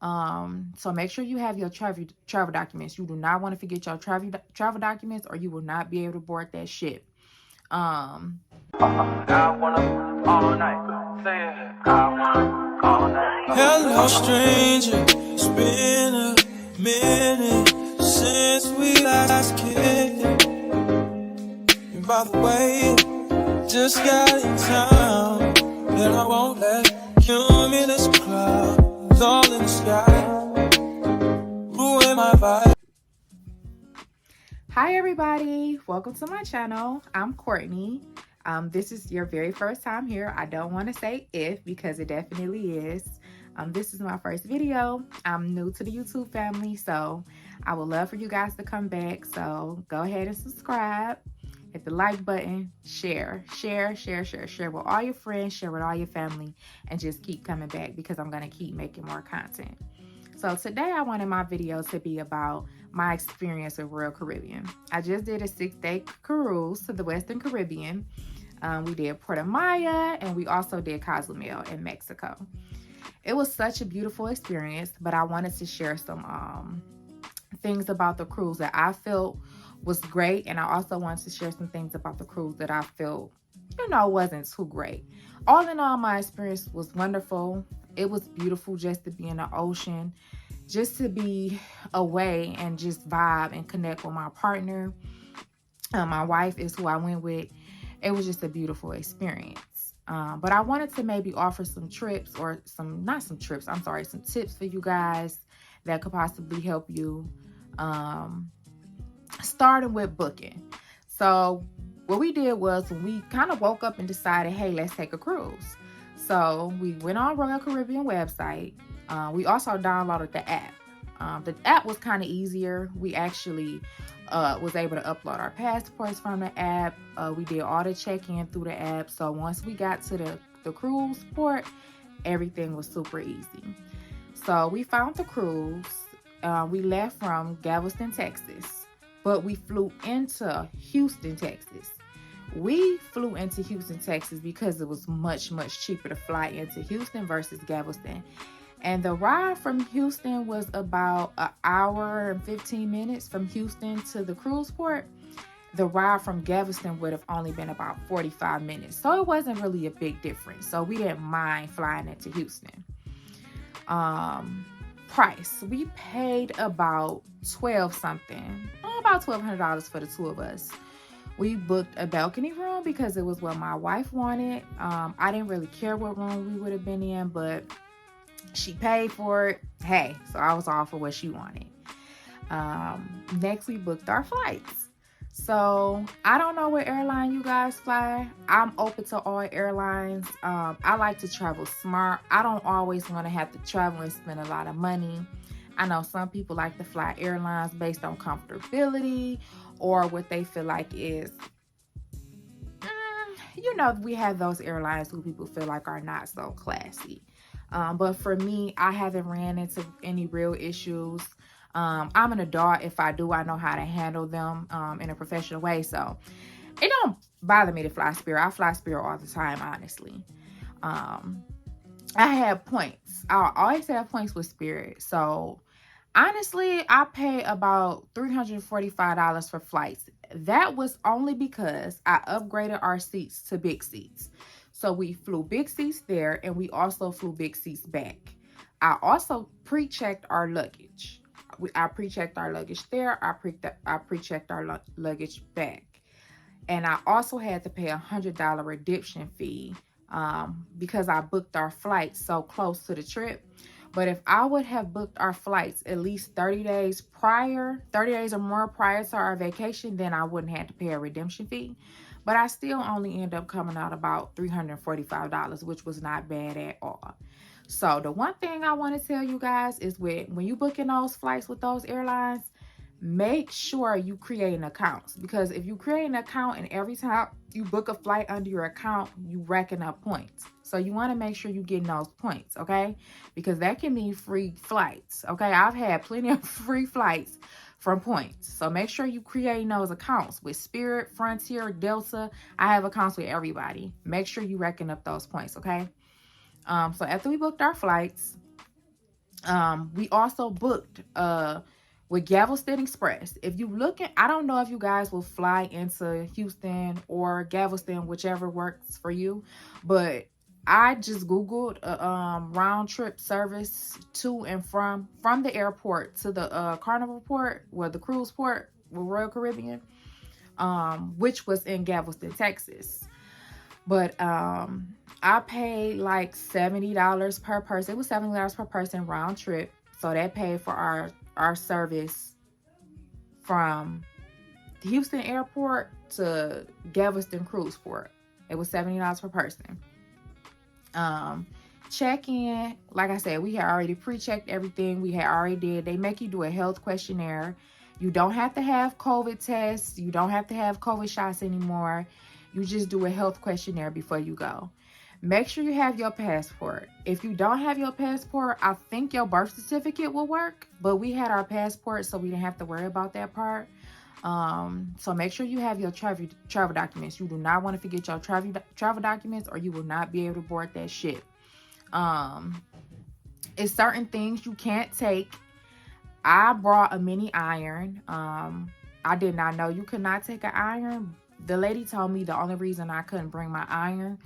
So make sure you have your travel documents. You do not want to forget your travel documents, or you will not be able to board that ship. I wanna all night. Say it. I wanna all night. Hello, stranger. It's been a minute since we last kicked. And by the way, just got in town, and I won't let cumulus clouds all in the sky ruin my vibe. Hi everybody, welcome to my channel. I'm Courtney. This is your very first time here. I don't want to say if, because it definitely is. This is my first video. I'm new to the YouTube family, so I would love for you guys to come back. So go ahead and subscribe, hit the like button, share with all your friends, share with all your family, and just keep coming back because I'm going to keep making more content. So today I wanted my video to be about my experience with Royal Caribbean. I just did a 6-day cruise to the Western Caribbean. We did Puerto Maya, and we also did Cozumel in Mexico. It was such a beautiful experience, but I wanted to share some things about the cruise that I felt was great, and I also wanted to share some things about the cruise that I felt, wasn't too great. All in all, my experience was wonderful. It was beautiful just to be in the ocean, just to be away and just vibe and connect with my partner. My wife is who I went with. It was just a beautiful experience. But I wanted to maybe offer some tips some tips for you guys that could possibly help you, starting with booking. So what we did was we kind of woke up and decided, hey, let's take a cruise. So we went on Royal Caribbean website. We also downloaded the app. The app was kind of easier. We actually was able to upload our passports from the app. We did all the check-in through the app. So once we got to the cruise port, everything was super easy. So we found the cruise. We left from Galveston, Texas, but we flew into Houston, Texas. We flew into Houston, Texas because it was much cheaper to fly into Houston versus Galveston. And the ride from Houston was about an hour and 15 minutes from Houston to the cruise port. The ride from Galveston would have only been about 45 minutes. So it wasn't really a big difference. So we didn't mind flying into Houston. Price. We paid about $1,200 for the two of us. We booked a balcony room because it was what my wife wanted. I didn't really care what room we would have been in, but she paid for it. Hey, so I was all for what she wanted. Next, we booked our flights. So I don't know what airline you guys fly. I'm open to all airlines. I like to travel smart. I don't always want to have to travel and spend a lot of money. I know some people like to fly airlines based on comfortability or what they feel like is, we have those airlines who people feel like are not so classy. But for me, I haven't ran into any real issues. I'm an adult. If I do, I know how to handle them in a professional way. So it don't bother me to fly Spirit. I fly Spirit all the time, honestly. I have points. I always have points with Spirit. So honestly, I pay about $345 for flights. That was only because I upgraded our seats to big seats. So we flew big seats there, and we also flew big seats back. I also pre-checked our luggage. I pre-checked our luggage there. I pre-checked our luggage back. And I also had to pay a $100 redemption fee because I booked our flights so close to the trip. But if I would have booked our flights at least 30 days or more prior to our vacation, then I wouldn't have to pay a redemption fee. But I still only end up coming out about $345, which was not bad at all. So the one thing I want to tell you guys is when you booking those flights with those airlines, make sure you create an account. Because if you create an account and every time you book a flight under your account, you racking up points. So you want to make sure you're getting those points, okay? Because that can mean free flights, okay? I've had plenty of free flights from points. So make sure you create those accounts with Spirit, Frontier, Delta. I have accounts with everybody. Make sure you reckon up those points, okay? So after we booked our flights, We also booked with Galveston Express. If you looking, I don't know if you guys will fly into Houston or Galveston, whichever works for you, but I just googled a round trip service to and from the airport to the Carnival port, or the cruise port with Royal Caribbean, which was in Galveston, Texas. But I paid like $70 per person. It was $70 per person round trip. So that paid for our service from the Houston airport to Galveston cruise port. It was $70 per person. Check-in, like I said, we had already pre-checked everything. We had already did. They make you do a health questionnaire. You don't have to have COVID tests. You don't have to have COVID shots anymore. You just do a health questionnaire before you go. Make sure you have your passport. If you don't have your passport, I think your birth certificate will work. But we had our passport, so we didn't have to worry about that part. So make sure you have your travel documents. You do not want to forget your travel documents, or you will not be able to board that ship. It's certain things you can't take. I brought a mini iron. I did not know you could not take an iron. The lady told me the only reason I couldn't bring my iron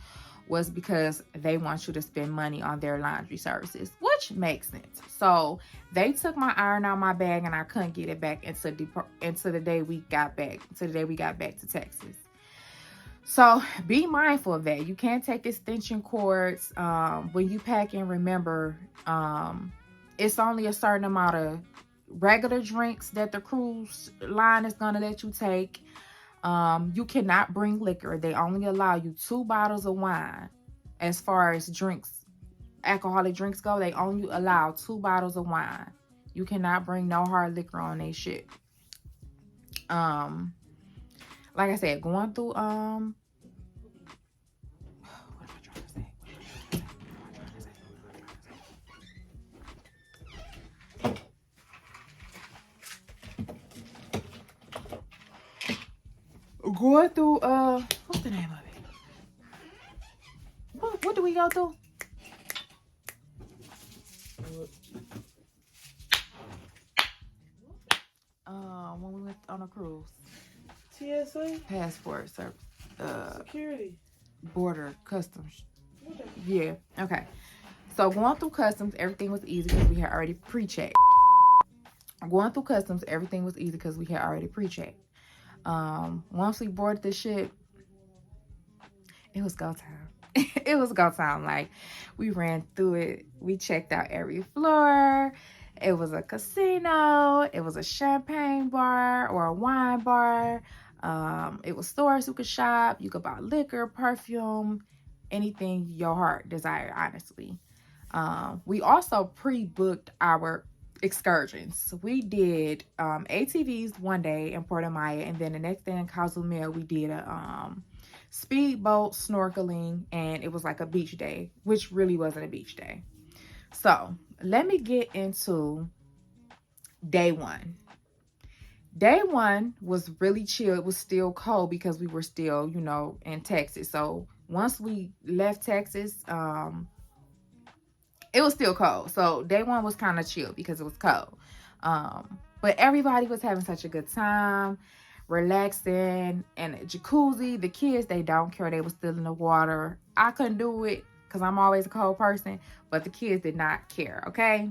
was because they want you to spend money on their laundry services, which makes sense. So they took my iron out of my bag, and I couldn't get it back into the day we got back to Texas. So be mindful of that. You can't take extension cords when you pack in. Remember, it's only a certain amount of regular drinks that the cruise line is gonna let you take. You cannot bring liquor. They only allow you 2 bottles of wine. As far as drinks, alcoholic drinks go, they only allow 2 bottles of wine. You cannot bring no hard liquor on that shit. Like I said, going through what am I trying to say? Going through what's the name of it? What do we go through? When we went on a cruise. TSA? Passport service. Security. Border customs. Yeah. Okay. So going through customs, everything was easy because we had already pre-checked. Going through customs, everything was easy because we had already pre-checked. Once we boarded the ship, it was go time. It was go time. Like, we ran through it. We checked out every floor. It was a casino. It was a champagne bar or a wine bar. It was stores you could shop. You could buy liquor, perfume, anything your heart desired, honestly. We also pre-booked our excursions. We did ATVs one day in Puerto Maya, and then the next day in Cozumel we did a speedboat, snorkeling, and it was like a beach day, which really wasn't a beach day. So let me get into day one. Day one was really chill. It was still cold because we were still, in Texas. So once we left Texas, it was still cold. So day one was kind of chill because it was cold. But everybody was having such a good time, relaxing, and a jacuzzi. The kids, they don't care. They were still in the water. I couldn't do it because I'm always a cold person, but the kids did not care, okay?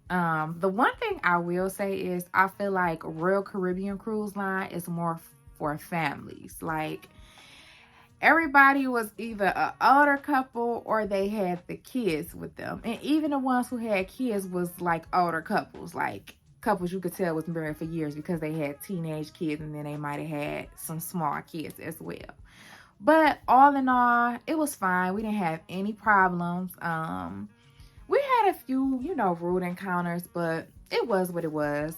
The one thing I will say is I feel like Royal Caribbean Cruise Line is more for families. Like, everybody was either an older couple or they had the kids with them. And even the ones who had kids was like older couples. Like, couples you could tell was married for years because they had teenage kids, and then they might have had some small kids as well. But all in all, it was fine. We didn't have any problems. We had a few, rude encounters, but it was what it was.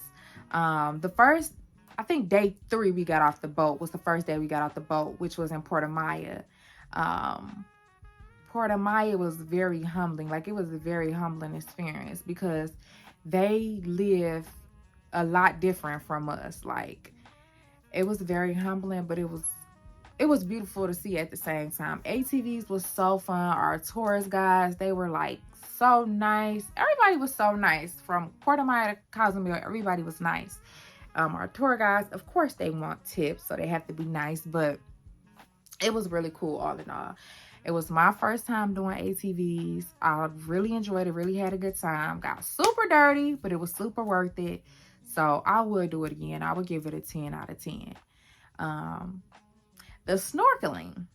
The first, I think day 3 we got off the boat was the first day we got off the boat, which was in Puerto Maya. Puerto Maya was very humbling. Like, it was a very humbling experience because they live a lot different from us. Like, it was very humbling, but it was it was beautiful to see at the same time. ATVs was so fun. Our tourist guys, they were like so nice. Everybody was so nice. From Puerto Maya to Cozumel, everybody was nice. Our tour guides, of course, they want tips, so they have to be nice, but it was really cool all in all. It was my first time doing ATVs. I really enjoyed it, really had a good time. Got super dirty, but it was super worth it. So I would do it again. I would give it a 10 out of 10. The snorkeling.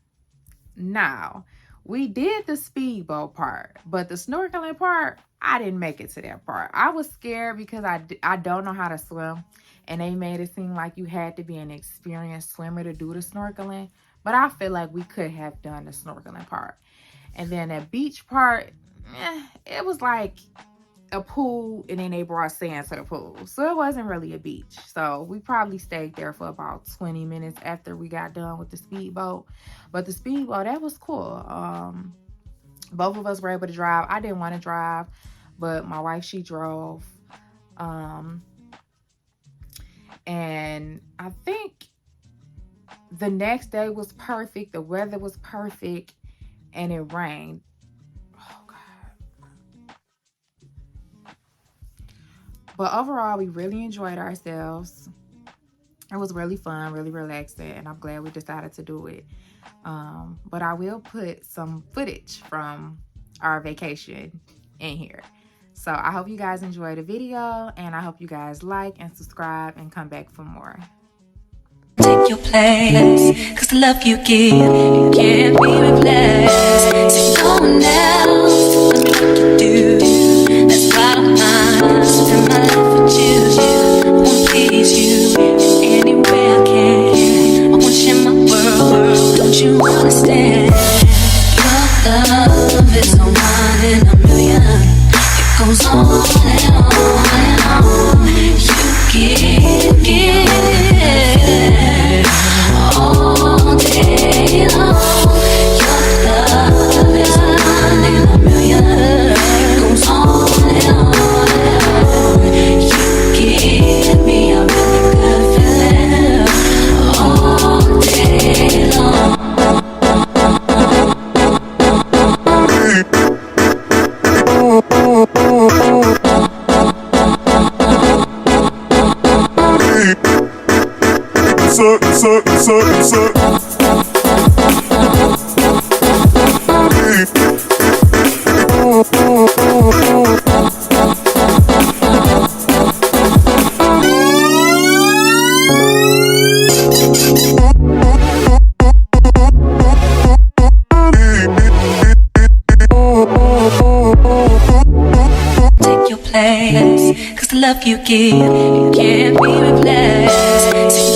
Now, we did the speedboat part, but the snorkeling part, I didn't make it to that part. I was scared because I don't know how to swim, and they made it seem like you had to be an experienced swimmer to do the snorkeling, but I feel like we could have done the snorkeling part. And then that beach part, it was like a pool, and then they brought sand to the pool, so it wasn't really a beach. So we probably stayed there for about 20 minutes after we got done with the speedboat. But the speedboat, that was cool. Both of us were able to drive. I didn't want to drive, but my wife, she drove. And I think the next day was perfect. The weather was perfect, and it rained. But overall, we really enjoyed ourselves. It was really fun, really relaxing, and I'm glad we decided to do it. But I will put some footage from our vacation in here. So I hope you guys enjoyed the video, and I hope you guys like and subscribe and come back for more. Take your place, cause the love you give, you can't be replaced. So no one else does what you do. That's why I'm honest, spend my life with you. I wanna please you in any way I can. I wanna share my world, don't you understand? Your love is no one in a million. It goes on and on and on. You give all day long. Your love is one in a million. It goes on and on and on. You give me a really good feeling all day long. Take your place, cause the love you give, you can't be replaced.